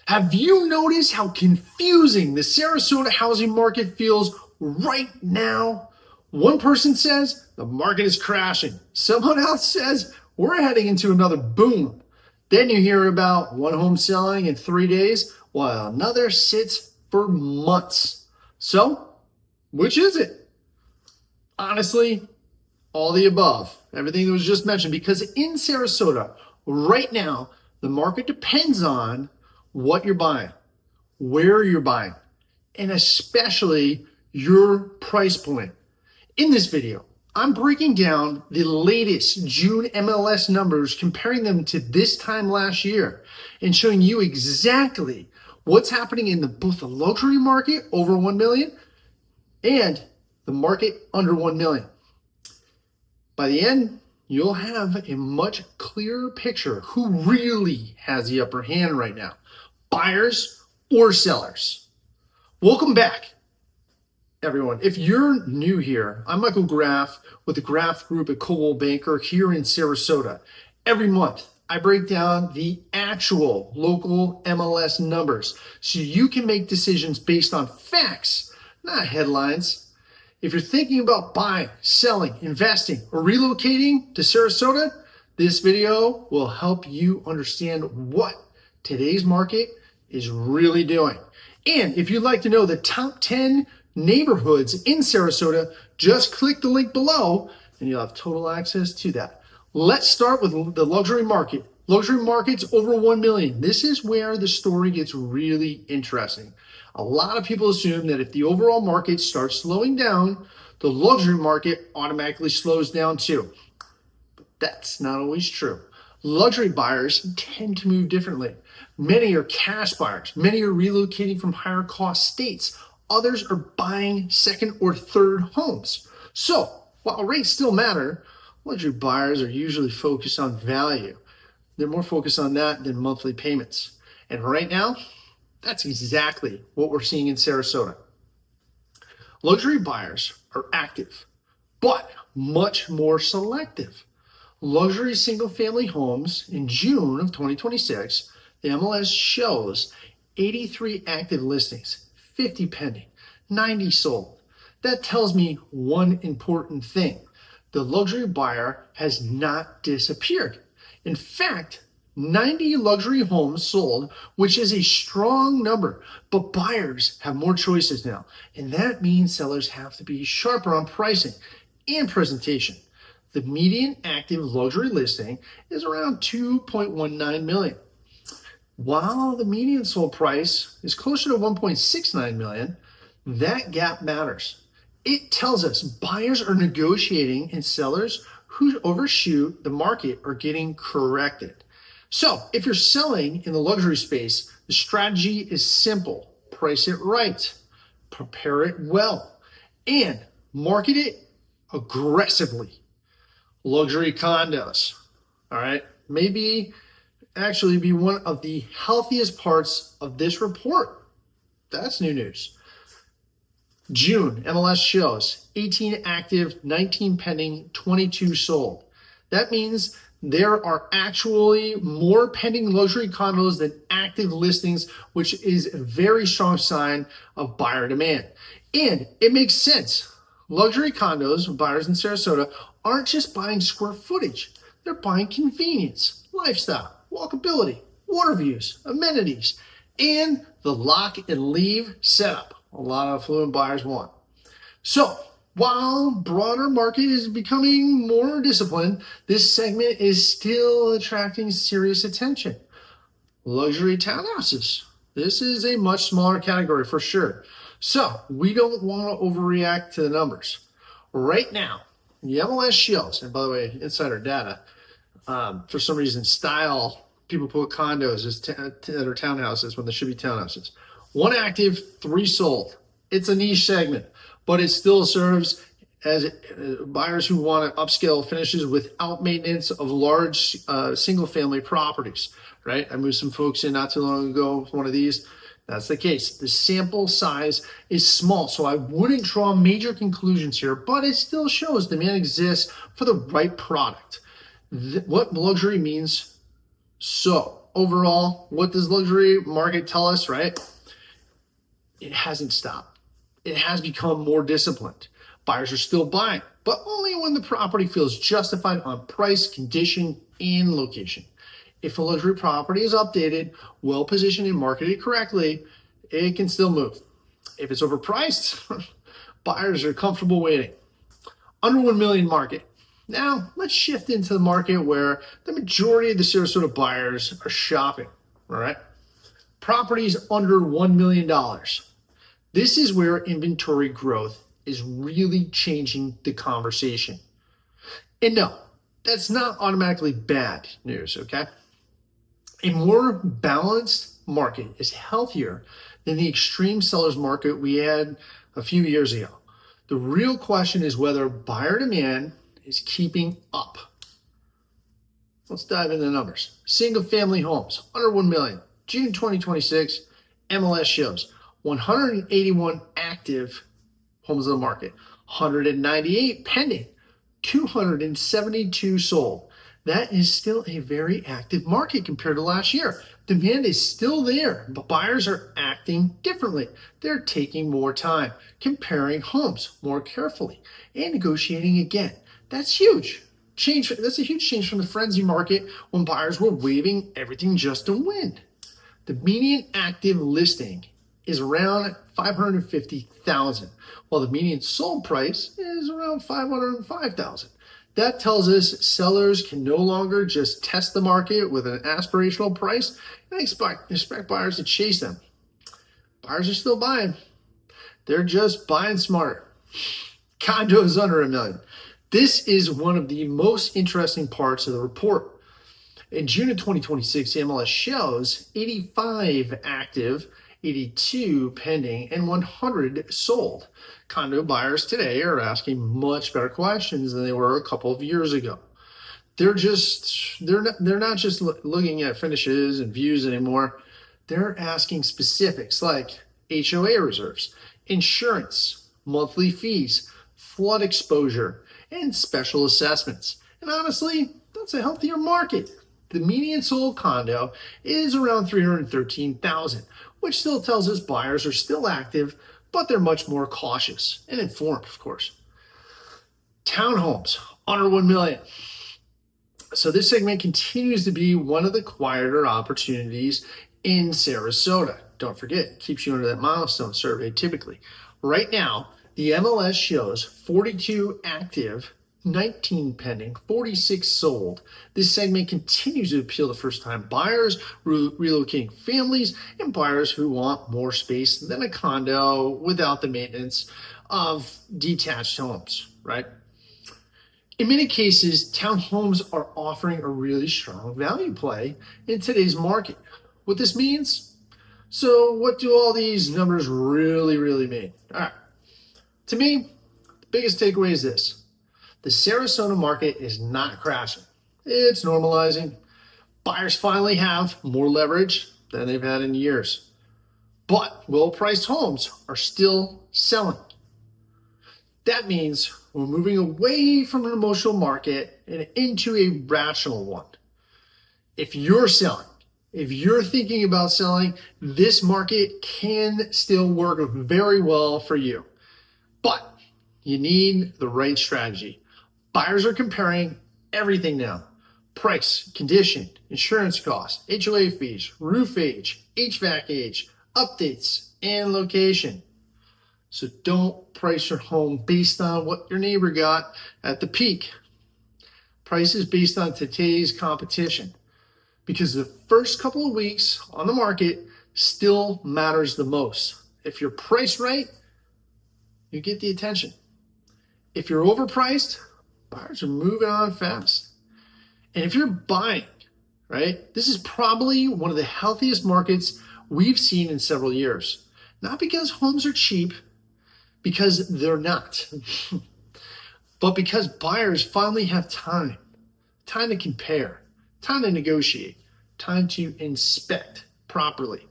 Have you noticed how confusing the Sarasota housing market feels right now? One person says the market is crashing. Someone else says we're heading into another boom. Then you hear about one home selling in 3 days while another sits for months. So, which is it? Honestly, all the above. Everything that was just mentioned, because in Sarasota right now, the market depends on what you're buying, where you're buying, and especially your price point. In this video, I'm breaking down the latest June MLS numbers, comparing them to this time last year, and showing you exactly what's happening in both the luxury market over 1 million and the market under 1 million. By the end, you'll have a much clearer picture who really has the upper hand right now, buyers or sellers. Welcome back, everyone. If you're new here, I'm Michael Graf with the Graf Group at Coldwell Banker here in Sarasota. Every month, I break down the actual local MLS numbers so you can make decisions based on facts, not headlines. If you're thinking about buying, selling, investing, or relocating to Sarasota, this video will help you understand what today's market is really doing. And if you'd like to know the top 10 neighborhoods in Sarasota, just click the link below and you'll have total access to that. Let's start with the luxury market. Luxury markets over 1 million. This is where the story gets really interesting. A lot of people assume that if the overall market starts slowing down, the luxury market automatically slows down too. But that's not always true. Luxury buyers tend to move differently. Many are cash buyers. Many are relocating from higher cost states. Others are buying second or third homes. So while rates still matter, luxury buyers are usually focused on value. They're more focused on that than monthly payments. And right now, that's exactly what we're seeing in Sarasota. Luxury buyers are active, but much more selective. Luxury single-family homes in June of 2026, the MLS shows 83 active listings, 50 pending, 90 sold. That tells me one important thing. The luxury buyer has not disappeared. In fact, 90 luxury homes sold, which is a strong number, but buyers have more choices now. And that means sellers have to be sharper on pricing and presentation. The median active luxury listing is around 2.19 million. While the median sold price is closer to 1.69 million, that gap matters. It tells us buyers are negotiating and sellers who overshoot the market are getting corrected. So if you're selling in the luxury space, the strategy is simple. Price it right, prepare it well, and market it aggressively. Luxury condos, all right, maybe actually be one of the healthiest parts of this report. That's new news. June, MLS shows 18 active, 19 pending, 22 sold. That means there are actually more pending luxury condos than active listings, which is a very strong sign of buyer demand. And it makes sense. Luxury condos, buyers in Sarasota, aren't just buying square footage. They're buying convenience, lifestyle, walkability, water views, amenities, and the lock and leave setup a lot of affluent buyers want. So while broader market is becoming more disciplined, this segment is still attracting serious attention. Luxury townhouses. This is a much smaller category for sure. So we don't want to overreact to the numbers. Right now, the MLS shows, and by the way, insider data, for some reason, style, people put condos as that are townhouses when they should be townhouses. 1 active, 3 sold. It's a niche segment, but it still serves as buyers who want to upscale finishes without maintenance of large single-family properties, right? I moved some folks in not too long ago with one of these. That's the case. The sample size is small, so I wouldn't draw major conclusions here, but it still shows demand exists for the right product. What luxury means? So overall, what does luxury market tell us, right? It hasn't stopped. It has become more disciplined. Buyers are still buying, but only when the property feels justified on price, condition, and location. If a luxury property is updated, well positioned, and marketed correctly, it can still move. If it's overpriced, buyers are comfortable waiting. Under 1 million market. Now, let's shift into the market where the majority of the Sarasota buyers are shopping, all right? Properties under $1 million. This is where inventory growth is really changing the conversation. And no, that's not automatically bad news, okay? A more balanced market is healthier than the extreme seller's market we had a few years ago. The real question is whether buyer demand is keeping up. Let's dive into the numbers. Single family homes under 1 million. June 2026, MLS shows 181 active homes on the market, 198 pending, 272 sold. That is still a very active market compared to last year. Demand is still there, but buyers are acting differently. They're taking more time, comparing homes more carefully, and negotiating again. That's huge. That's a huge change from the frenzy market when buyers were waiving everything just to win. The median active listing is around 550,000, while the median sold price is around 505,000. That tells us sellers can no longer just test the market with an aspirational price and expect buyers to chase them. Buyers are still buying. They're just buying smarter. Condos under $1 million. This is one of the most interesting parts of the report. In June of 2026, the MLS shows 85 active, 82 pending, and 100 sold. Condo buyers today are asking much better questions than they were a couple of years ago. They're not just looking at finishes and views anymore. They're asking specifics like HOA reserves, insurance, monthly fees, flood exposure, and special assessments. And honestly, that's a healthier market. The median sold condo is around 313,000, which still tells us buyers are still active, but they're much more cautious and informed, of course. Townhomes under 1 million. So this segment continues to be one of the quieter opportunities in Sarasota. Don't forget, it keeps you under that milestone survey typically. Right now, the MLS shows 42 active, 19 pending, 46 sold. This segment continues to appeal to first-time buyers, relocating families, and buyers who want more space than a condo without the maintenance of detached homes, right? In many cases, townhomes are offering a really strong value play in today's market. What this means? So what do all these numbers really mean? All right. To me, the biggest takeaway is this. The Sarasota market is not crashing. It's normalizing. Buyers finally have more leverage than they've had in years. But well-priced homes are still selling. That means we're moving away from an emotional market and into a rational one. If you're selling, if you're thinking about selling, this market can still work very well for you. But you need the right strategy. Buyers are comparing everything now. Price, condition, insurance costs, HOA fees, roof age, HVAC age, updates, and location. So don't price your home based on what your neighbor got at the peak. Price is based on today's competition because the first couple of weeks on the market still matters the most. If you're priced right, you get the attention. If you're overpriced, buyers are moving on fast. And if you're buying, right, this is probably one of the healthiest markets we've seen in several years. Not because homes are cheap, because they're not, but because buyers finally have time to compare, time to negotiate, time to inspect properly,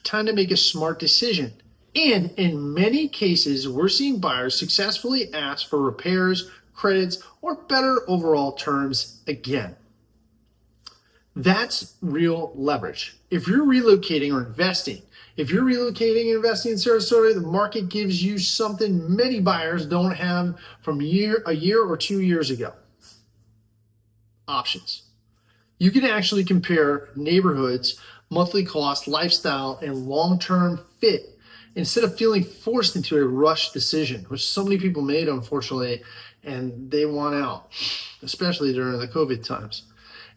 time to make a smart decision. And in many cases, we're seeing buyers successfully ask for repairs, credits, or better overall terms again. That's real leverage. If you're relocating or investing, if you're relocating and investing in Sarasota, the market gives you something many buyers don't have from a year or 2 years ago. Options. You can actually compare neighborhoods, monthly cost, lifestyle, and long-term fit instead of feeling forced into a rushed decision, which so many people made, unfortunately, and they want out, especially during the COVID times.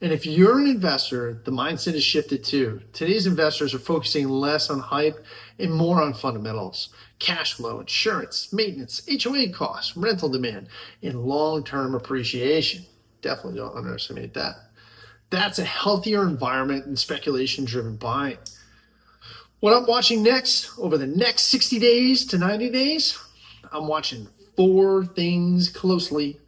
And if you're an investor, the mindset has shifted too. Today's investors are focusing less on hype and more on fundamentals, cash flow, insurance, maintenance, HOA costs, rental demand, and long-term appreciation. Definitely don't underestimate that. That's a healthier environment than speculation-driven buying. What I'm watching next, over the next 60 days to 90 days, I'm watching 4 things closely.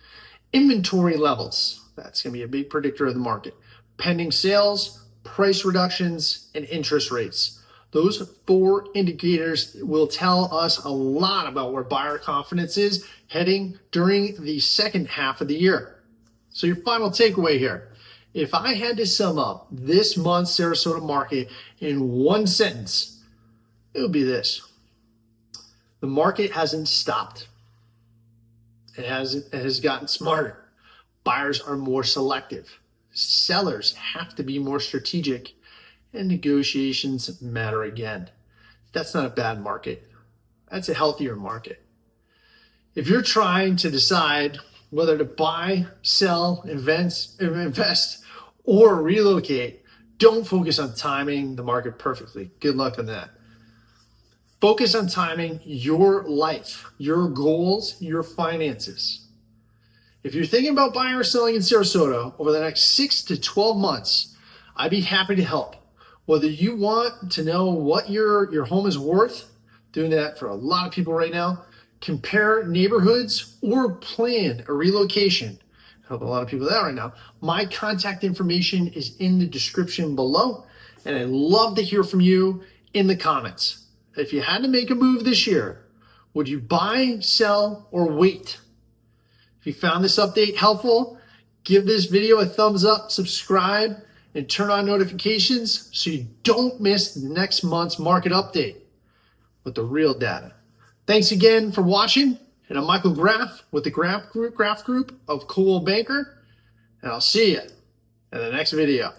Inventory levels. That's going to be a big predictor of the market. Pending sales, price reductions, and interest rates. Those 4 indicators will tell us a lot about where buyer confidence is heading during the second half of the year. So your final takeaway here. If I had to sum up this month's Sarasota market in one sentence, it would be this. The market hasn't stopped. It has gotten smarter. Buyers are more selective. Sellers have to be more strategic, and negotiations matter again. That's not a bad market. That's a healthier market. If you're trying to decide whether to buy, sell, invest, or relocate, don't focus on timing the market perfectly. Good luck on that. Focus on timing your life, your goals, your finances. If you're thinking about buying or selling in Sarasota over the next 6 to 12 months, I'd be happy to help. Whether you want to know what your home is worth, doing that for a lot of people right now, compare neighborhoods, or plan a relocation. Help a lot of people with that right now. My contact information is in the description below, and I'd love to hear from you in the comments. If you had to make a move this year, would you buy, sell, or wait? If you found this update helpful, give this video a thumbs up, subscribe, and turn on notifications so you don't miss next month's market update with the real data. Thanks again for watching, and I'm Michael Graf with the Graf Group of Coldwell Banker, and I'll see you in the next video.